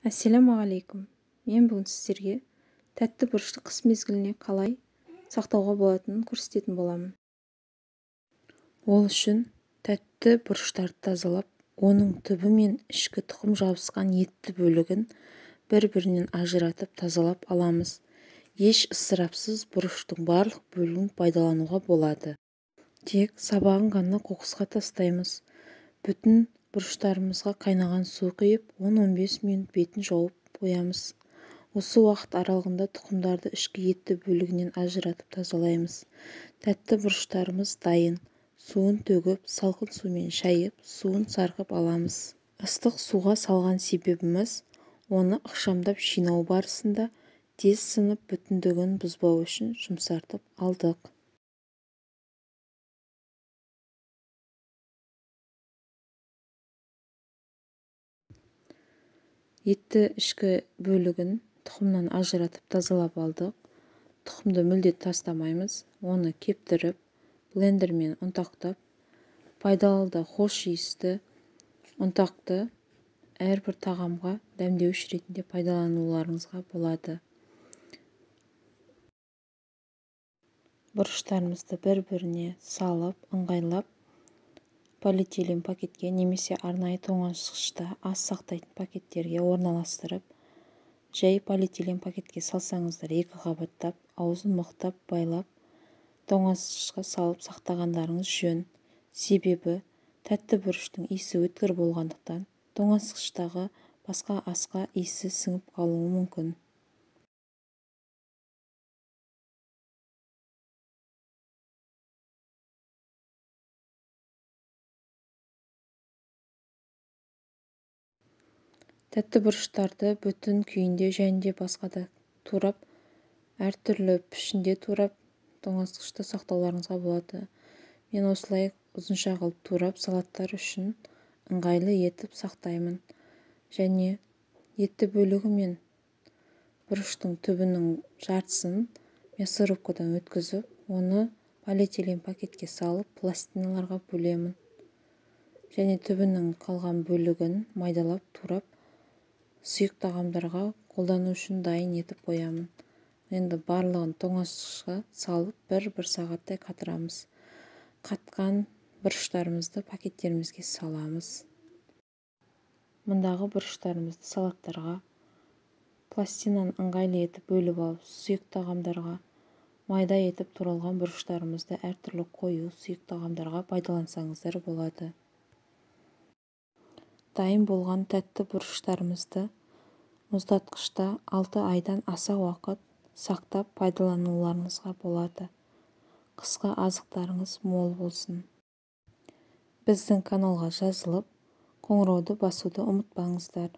Ассалаумағалейкум. Мен бүгін сіздерге тәтті бұрышты қыс мезгіліне қалай сақтауға болатынын көрсететін боламын. Ол үшін тәтті бұрыштарды тазалап, оның түбі мен ішкі тұқым жабысқан етті бөлігін бір-бірінен ажыратып тазалап аламыз. Еш ысырапсыз бұрыштың барлық бөлігін пайдалануға болады. Тек сабағын ғана қоқысқа тастаймыз. Бүтін бұрыштарымызға қайнаған су құйып, 10-15 минут бетін жауып қоямыз. Осы уақыт аралығында тұқымдарды ішкі етті бөлігінен ажыратып тазалаймыз. Тәтті бұрыштарымыз дайын. Суын төгіп, салқын сумен шайып, суын сарқып аламыз. Ыстық суға салған себебіміз, оны ықшамдап жинау барысында тез сынып бүтіндігін бұзбау үшін жұмсартып алдық. Етті ішкі бөлігін тұқымнан ажыратып тазалап алдық. Тұқымды мүлде тастамаймыз. Оны кептіріп, блендермен ұнтақтап, пайдалы хош иісті ұнтақты әрбір тағамға дәмдеуіш ретінде пайдалануларыңызға болады. Бұрыштарымызды бір-біріне салып, ыңғайлап, полиэтилен пакетке немесе арнайы тоңазытқышта аз сақтайтын пакеттерге орналастырып, жай полиэтилен пакетке салсаңыздар, екі қабаттап, аузын мықтап байлап, тоңазытқышқа салып сақтағандарыңыз жөн. Себебі тәтті бұрыштың иісі өткір болғандықтан, тоңазытқыштағы басқа асқа иісі сіңіп қалуы мүмкін. Тәтті бұрыштарды бүтін күйінде және басқа да турап, әртүрлі пішінде турап, тоңазытқышта сақтауларыңызға болады. Мен осылай ұзынша қылып турап, салаттар үшін ыңғайлы етіп сақтаймын. Және етті бөлігі мен бұрыштың түбінің жартысын мясорубкадан өткізіп, оны полиэтилен пакетке салып, пластиналарға бөлемін. Және түбінің қалған бөлігін майдалап турап, сұйық тағамдарға қолдану үшін дайын етіп қоямын. Енді барлығын тоңазытқышқа салып, бір сағаттай қатырамыз. Қатқан бұрыштарымызды пакеттерімізге саламыз. Мұндағы бұрыштарымызды салаттарға, пластинаны ыңғайлы етіп бөліп алып, сұйық тағамдарға, майда етіп туралған бұрыштарымызды әртүрлі қою сұйық тағамдарға пайдалансаңыздар болады. Дайын болған тәтті бұрыштарымызды мұздатқышта 6 айдан аса уақыт сақтап пайдалануларыңызға болады. Қысқа азықтарыңыз мол болсын. Біздің каналға жазылып, қоңырауды басуды ұмытпаңыздар.